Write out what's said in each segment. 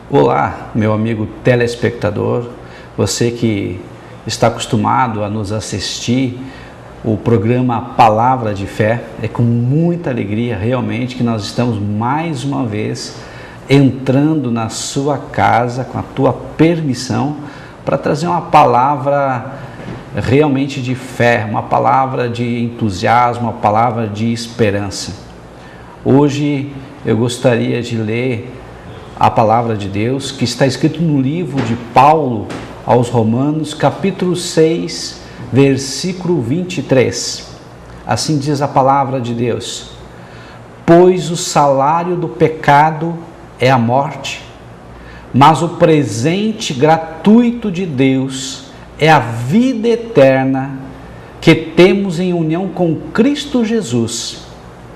Olá, meu amigo telespectador, você que está acostumado a nos assistir o programa Palavra de Fé. É com muita alegria realmente que nós estamos mais uma vez entrando na sua casa com a tua permissão para trazer uma palavra realmente de fé, uma palavra de entusiasmo, uma palavra de esperança. Hoje eu gostaria de ler a palavra de Deus que está escrito no livro de Paulo aos Romanos, capítulo 6, versículo 23. Assim diz a palavra de Deus: pois o salário do pecado é a morte, mas o presente gratuito de Deus é a vida eterna que temos em união com Cristo Jesus,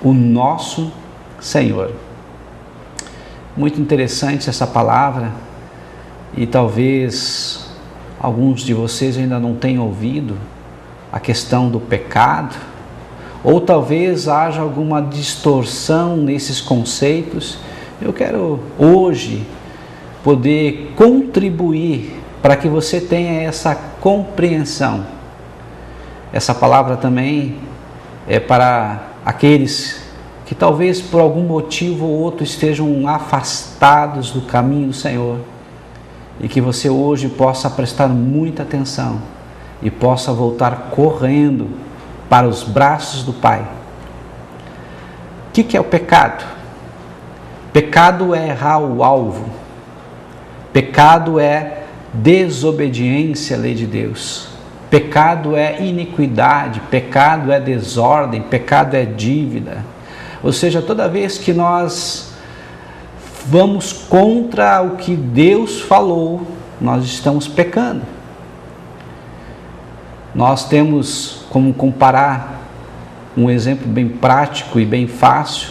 o nosso Senhor. Muito interessante essa palavra, e talvez alguns de vocês ainda não tenham ouvido a questão do pecado, ou talvez haja alguma distorção nesses conceitos. Eu quero hoje poder contribuir para que você tenha essa compreensão. Essa palavra também é para aqueles que talvez por algum motivo ou outro estejam afastados do caminho do Senhor, e que você hoje possa prestar muita atenção e possa voltar correndo para os braços do Pai. O que é o pecado? Pecado é errar o alvo. Pecado é desobediência à lei de Deus. Pecado é iniquidade, pecado é desordem, pecado é dívida. Ou seja, toda vez que nós vamos contra o que Deus falou, nós estamos pecando. Nós temos como comparar um exemplo bem prático e bem fácil,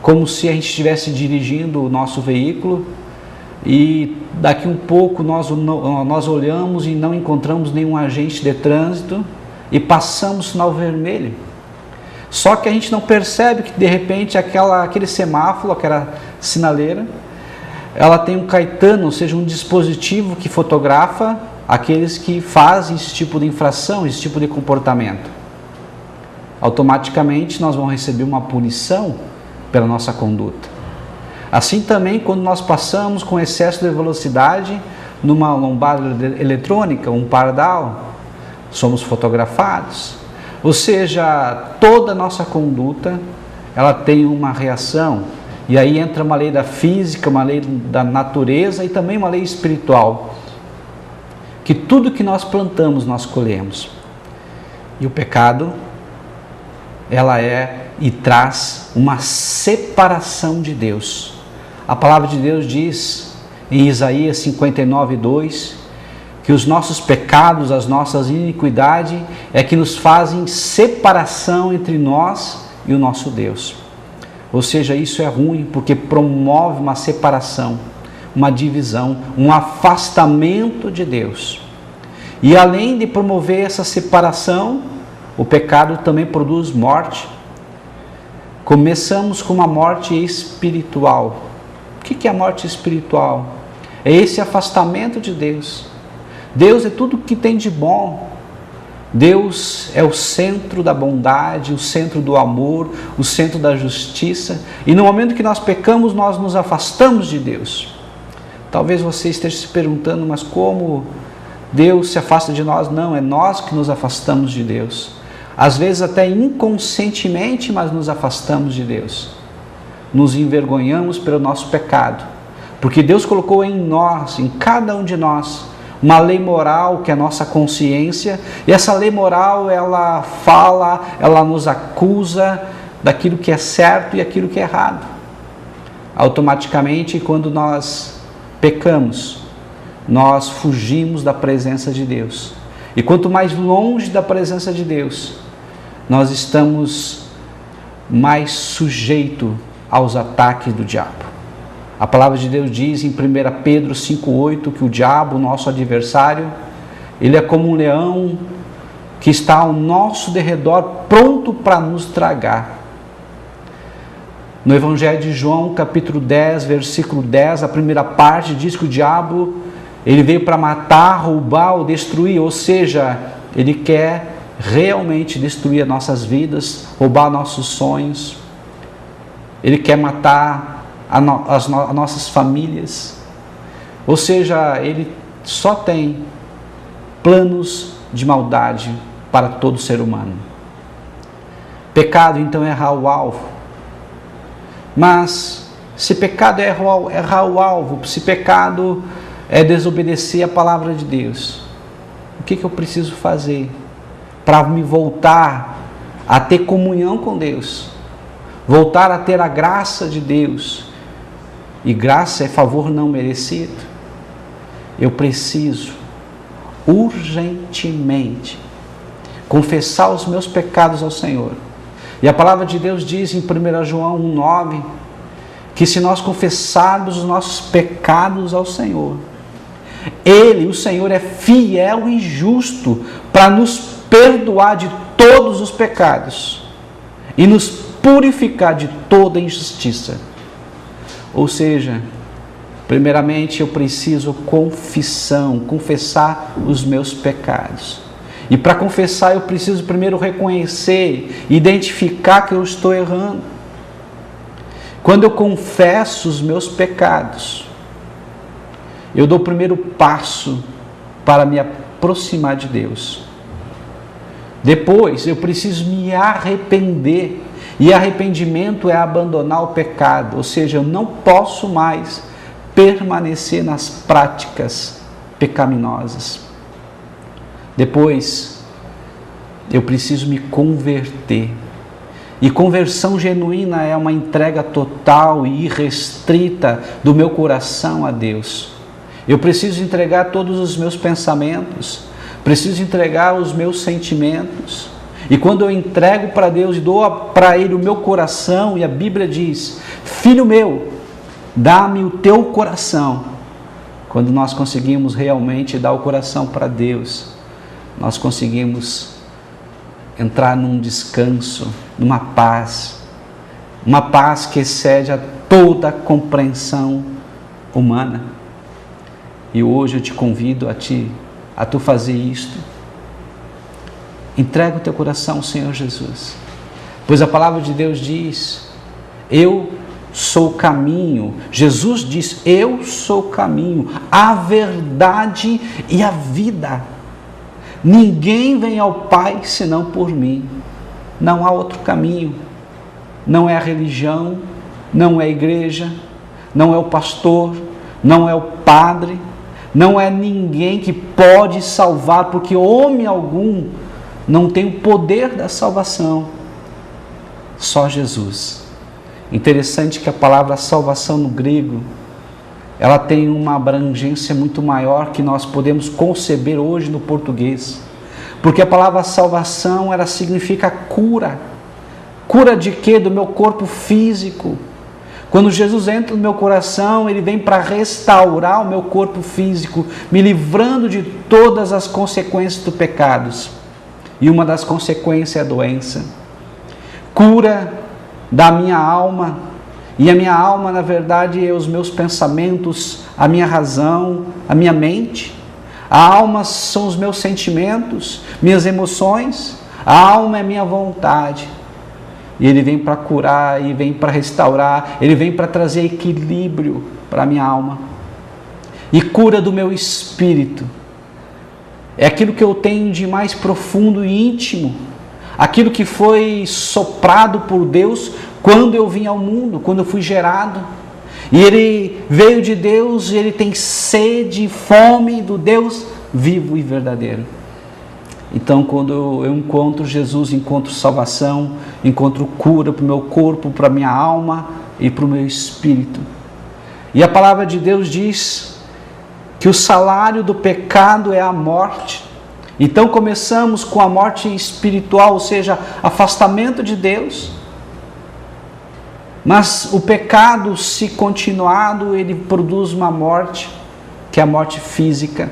como se a gente estivesse dirigindo o nosso veículo e daqui um pouco nós olhamos e não encontramos nenhum agente de trânsito e passamos o sinal vermelho. Só que a gente não percebe que de repente aquele semáforo, aquela sinaleira, ela tem um caetano, ou seja, um dispositivo que fotografa aqueles que fazem esse tipo de infração, esse tipo de comportamento. Automaticamente nós vamos receber uma punição pela nossa conduta. Assim também quando nós passamos com excesso de velocidade numa lombada eletrônica, um pardal, somos fotografados. Ou seja, toda a nossa conduta, ela tem uma reação, e aí entra uma lei da física, uma lei da natureza e também uma lei espiritual, que tudo que nós plantamos, nós colhemos. E o pecado, ela é e traz uma separação de Deus. A palavra de Deus diz em Isaías 59:2, que os nossos pecados, as nossas iniquidades é que nos fazem separação entre nós e o nosso Deus. Ou seja, isso é ruim porque promove uma separação, uma divisão, um afastamento de Deus. E além de promover essa separação, o pecado também produz morte. Começamos com uma morte espiritual. O que é a morte espiritual? É esse afastamento de Deus. Deus é tudo que tem de bom. Deus é o centro da bondade, o centro do amor, o centro da justiça. E no momento que nós pecamos, nós nos afastamos de Deus. Talvez você esteja se perguntando, mas como Deus se afasta de nós? Não, é nós que nos afastamos de Deus. Às vezes até inconscientemente, mas nos afastamos de Deus. Nos envergonhamos pelo nosso pecado. Porque Deus colocou em nós, em cada um de nós, uma lei moral que é a nossa consciência, e essa lei moral ela fala, ela nos acusa daquilo que é certo e aquilo que é errado. Automaticamente, quando nós pecamos, nós fugimos da presença de Deus, e quanto mais longe da presença de Deus, nós estamos mais sujeitos aos ataques do diabo. A palavra de Deus diz em 1 Pedro 5,8 que o diabo, nosso adversário, ele é como um leão que está ao nosso derredor, pronto para nos tragar. No Evangelho de João, capítulo 10, versículo 10, a primeira parte diz que o diabo, ele veio para matar, roubar ou destruir, ou seja, ele quer realmente destruir as nossas vidas, roubar nossos sonhos, ele quer matar as nossas famílias, ou seja, ele só tem planos de maldade para todo ser humano. Pecado então é errar o alvo, mas se pecado é errar o alvo, se pecado é desobedecer a palavra de Deus, o que eu preciso fazer para me voltar a ter comunhão com Deus, voltar a ter a graça de Deus? E graça é favor não merecido. Eu preciso urgentemente confessar os meus pecados ao Senhor. E a palavra de Deus diz em 1 João 1,9 que se nós confessarmos os nossos pecados ao Senhor, Ele, o Senhor, é fiel e justo para nos perdoar de todos os pecados e nos purificar de toda injustiça. Ou seja, primeiramente eu preciso confessar os meus pecados. E para confessar eu preciso primeiro reconhecer, identificar que eu estou errando. Quando eu confesso os meus pecados, eu dou o primeiro passo para me aproximar de Deus. Depois eu preciso me arrepender. E arrependimento é abandonar o pecado, ou seja, eu não posso mais permanecer nas práticas pecaminosas. Depois, eu preciso me converter. E conversão genuína é uma entrega total e irrestrita do meu coração a Deus. Eu preciso entregar todos os meus pensamentos, preciso entregar os meus sentimentos. E quando eu entrego para Deus e dou para Ele o meu coração, e a Bíblia diz: Filho meu, dá-me o teu coração. Quando nós conseguimos realmente dar o coração para Deus, nós conseguimos entrar num descanso, numa paz que excede a toda a compreensão humana. E hoje eu te convido a tu fazer isto. Entrega o teu coração ao Senhor Jesus, pois a palavra de Deus diz: eu sou o caminho. Jesus diz: eu sou o caminho, a verdade e a vida. Ninguém vem ao Pai senão por mim. Não há outro caminho. Não é a religião, não é a igreja, não é o pastor, não é o padre, não é ninguém que pode salvar, porque homem algum não tem o poder da salvação. Só Jesus. Interessante que a palavra salvação no grego, ela tem uma abrangência muito maior que nós podemos conceber hoje no português. Porque a palavra salvação, ela significa cura. Cura de quê? Do meu corpo físico. Quando Jesus entra no meu coração, Ele vem para restaurar o meu corpo físico, me livrando de todas as consequências do pecado. E uma das consequências é a doença. Cura da minha alma. E a minha alma, na verdade, é os meus pensamentos, a minha razão, a minha mente. A alma são os meus sentimentos, minhas emoções. A alma é minha vontade. E Ele vem para curar, e vem para restaurar, Ele vem para trazer equilíbrio para a minha alma. E cura do meu espírito. É aquilo que eu tenho de mais profundo e íntimo. Aquilo que foi soprado por Deus quando eu vim ao mundo, quando eu fui gerado. E ele veio de Deus, e ele tem sede e fome do Deus vivo e verdadeiro. Então, quando eu encontro Jesus, encontro salvação, encontro cura para o meu corpo, para a minha alma e para o meu espírito. E a palavra de Deus diz que o salário do pecado é a morte. Então começamos com a morte espiritual, ou seja, afastamento de Deus. Mas o pecado, se continuado, ele produz uma morte, que é a morte física.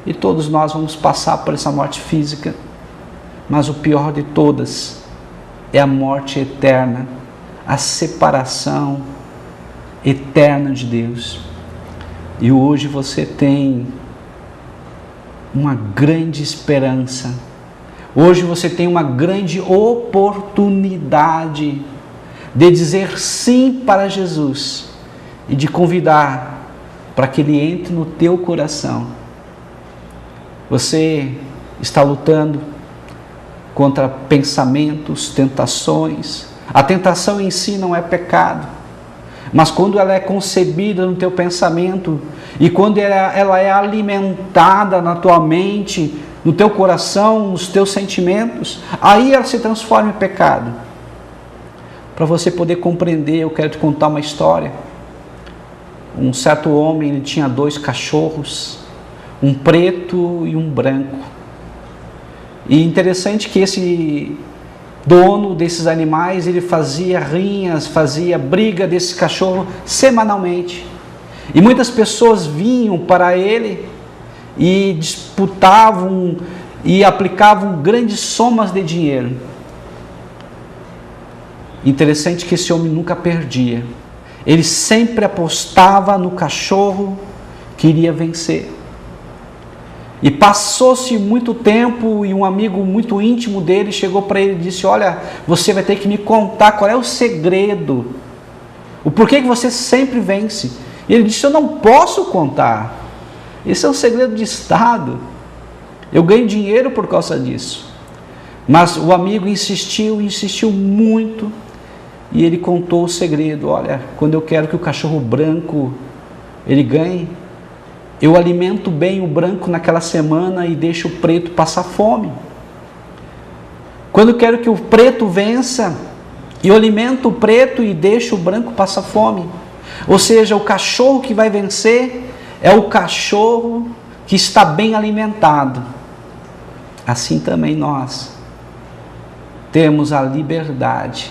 E todos nós vamos passar por essa morte física. Mas o pior de todas é a morte eterna, a separação eterna de Deus. E hoje você tem uma grande esperança. Hoje você tem uma grande oportunidade de dizer sim para Jesus e de convidar para que Ele entre no teu coração. Você está lutando contra pensamentos, tentações. A tentação em si não é pecado, mas quando ela é concebida no teu pensamento e quando ela é alimentada na tua mente, no teu coração, nos teus sentimentos, aí ela se transforma em pecado. Para você poder compreender, eu quero te contar uma história. Um certo homem, ele tinha 2 cachorros, um preto e um branco. E interessante que esse dono desses animais, ele fazia rinhas, fazia briga desse cachorro semanalmente. E muitas pessoas vinham para ele e disputavam e aplicavam grandes somas de dinheiro. Interessante que esse homem nunca perdia. Ele sempre apostava no cachorro que iria vencer. E passou-se muito tempo e um amigo muito íntimo dele chegou para ele e disse: olha, você vai ter que me contar qual é o segredo, o porquê que você sempre vence. E ele disse: eu não posso contar, esse é um segredo de Estado, eu ganho dinheiro por causa disso. Mas o amigo insistiu muito, e ele contou o segredo: olha, quando eu quero que o cachorro branco ele ganhe, eu alimento bem o branco naquela semana e deixo o preto passar fome. Quando eu quero que o preto vença, eu alimento o preto e deixo o branco passar fome. Ou seja, o cachorro que vai vencer é o cachorro que está bem alimentado. Assim também nós temos a liberdade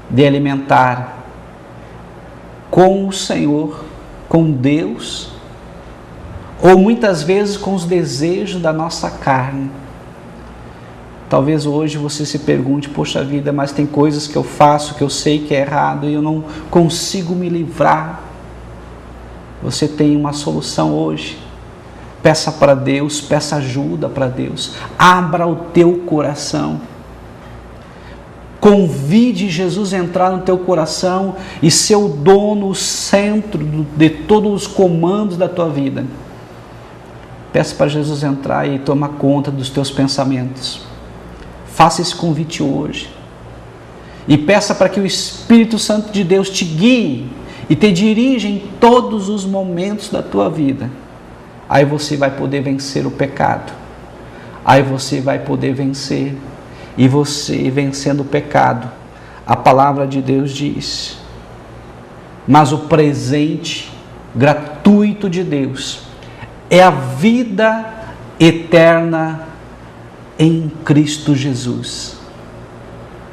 de alimentar com o Senhor, com Deus, ou muitas vezes com os desejos da nossa carne. Talvez hoje você se pergunte: poxa vida, mas tem coisas que eu faço que eu sei que é errado e eu não consigo me livrar. Você tem uma solução hoje. Peça para Deus, peça ajuda para Deus. Abra o teu coração. Convide Jesus a entrar no teu coração e ser o dono, o centro de todos os comandos da tua vida. Peça para Jesus entrar e tomar conta dos teus pensamentos. Faça esse convite hoje. E peça para que o Espírito Santo de Deus te guie e te dirija em todos os momentos da tua vida. Aí você vai poder vencer o pecado. Aí você vai poder vencer. E você vencendo o pecado, a palavra de Deus diz: mas o presente gratuito de Deus é a vida eterna em Cristo Jesus.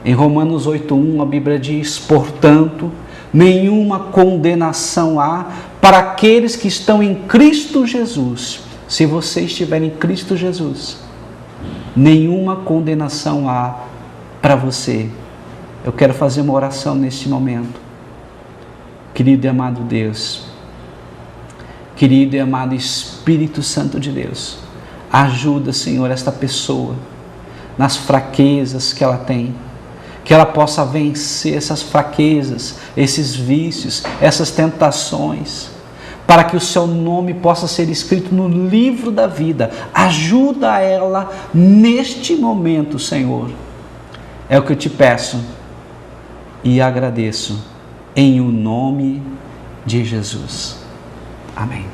Em Romanos 8:1 a Bíblia diz: portanto, nenhuma condenação há para aqueles que estão em Cristo Jesus. Se você estiver em Cristo Jesus, nenhuma condenação há para você. Eu quero fazer uma oração neste momento. Querido e amado Deus, querido e amado Espírito Santo de Deus, ajuda, Senhor, esta pessoa nas fraquezas que ela tem, que ela possa vencer essas fraquezas, esses vícios, essas tentações, para que o seu nome possa ser escrito no livro da vida. Ajuda ela neste momento, Senhor. É o que eu te peço e agradeço em o nome de Jesus. Amém.